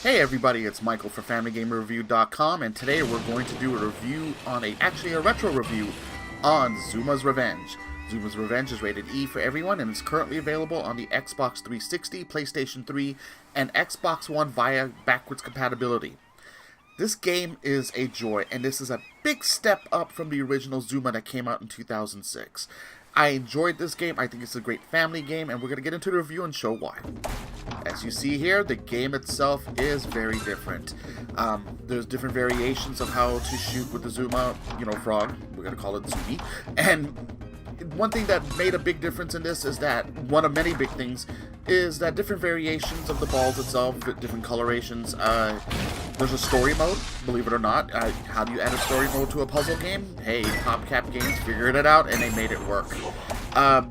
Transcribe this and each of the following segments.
Hey everybody, it's Michael for FamilyGamerReview.com, and today we're going to do a review on a retro review on Zuma's Revenge. Zuma's Revenge is rated E for everyone and is currently available on the Xbox 360, PlayStation 3, and Xbox One via backwards compatibility. This game is a joy, and this is a big step up from the original Zuma that came out in 2006. I enjoyed this game. I think it's a great family game, and we're going to get into the review and show why. As you see here, the game itself is very different. There's different variations of how to shoot with the Zuma, frog. We're going to call it Zumi. And one thing that made a big difference in this is that, one of many big things, is that different variations of the balls itself, different colorations. There's a story mode, believe it or not. How do you add a story mode to a puzzle game? Hey, PopCap Games figured it out and they made it work.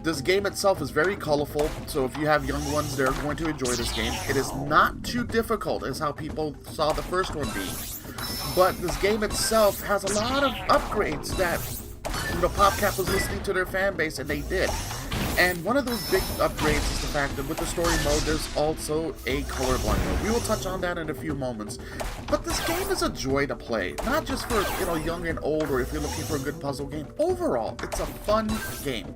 This game itself is very colorful, so if you have young ones, they're going to enjoy this game. It is not too difficult, as how people saw the first one being. But this game itself has a lot of upgrades that, PopCap was listening to their fan base, and they did. And one of those big upgrades is the fact that with the story mode, there's also a colorblind mode. We will touch on that in a few moments. But this game is a joy to play, not just for, young and old, or if you're looking for a good puzzle game. Overall, it's a fun game.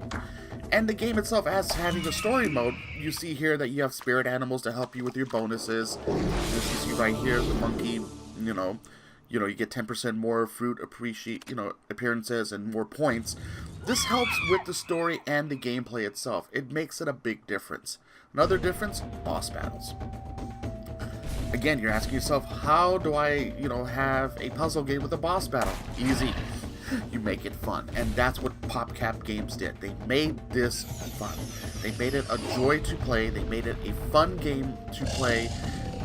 And the game itself, as having a story mode, you see here that you have spirit animals to help you with your bonuses. As you see right here, the monkey, you get 10% more fruit appearances and more points. This helps with the story and the gameplay itself. It makes it a big difference. Another difference, boss battles. Again, you're asking yourself, how do I, have a puzzle game with a boss battle? Easy. You make it fun, and that's what PopCap Games did. They made this fun. They made it a joy to play. They made it a fun game to play.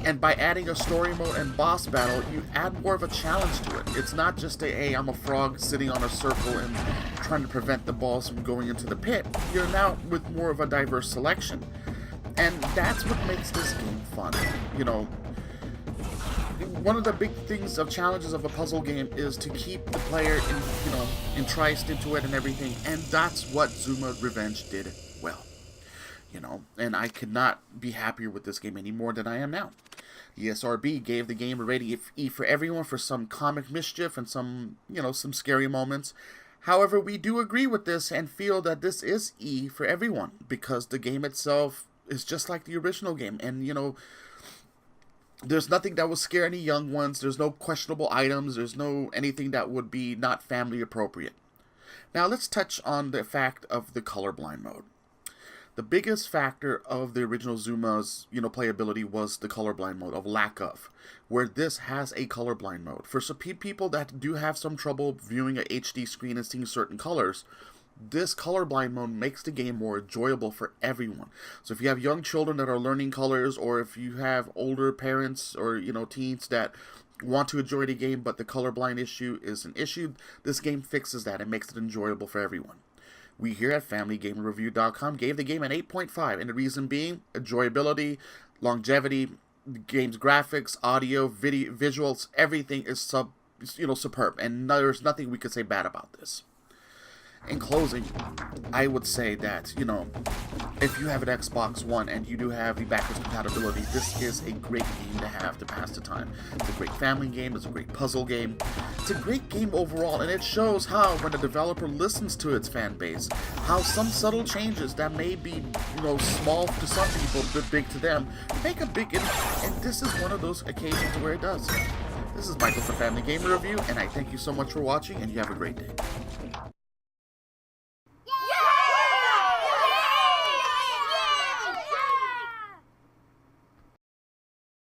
And by adding a story mode and boss battle, you add more of a challenge to it. It's not just hey, I'm a frog sitting on a circle and trying to prevent the balls from going into the pit. You're now with more of a diverse selection. And that's what makes this game fun. One of the big things of challenges of a puzzle game is to keep the player enticed into it and everything. And that's what Zuma Revenge did well. And I could not be happier with this game any more than I am now. The ESRB gave the game a rating of E for everyone for some comic mischief and some scary moments. However, we do agree with this and feel that this is E for everyone because the game itself is just like the original game. And, there's nothing that will scare any young ones. There's no questionable items. There's no anything that would be not family appropriate. Now, let's touch on the fact of the colorblind mode. The biggest factor of the original Zuma's, playability was the colorblind mode, of lack of, where this has a colorblind mode. For some people that do have some trouble viewing a HD screen and seeing certain colors, this colorblind mode makes the game more enjoyable for everyone. So if you have young children that are learning colors, or if you have older parents or, teens that want to enjoy the game, but the colorblind issue is an issue, this game fixes that and makes it enjoyable for everyone. We here at FamilyGamerReview.com gave the game an 8.5, and the reason being enjoyability, longevity, the game's graphics, audio, video, visuals, everything is superb, and there's nothing we could say bad about this. In closing, I would say that, if you have an Xbox One and you do have the backwards compatibility, this is a great game to have to pass the time. It's a great family game, it's a great puzzle game, it's a great game overall, and it shows how, when the developer listens to its fan base, how some subtle changes that may be, small to some people, but big to them, make a big impact, and this is one of those occasions where it does. This is Michael for Family Gamer Review, and I thank you so much for watching, and you have a great day.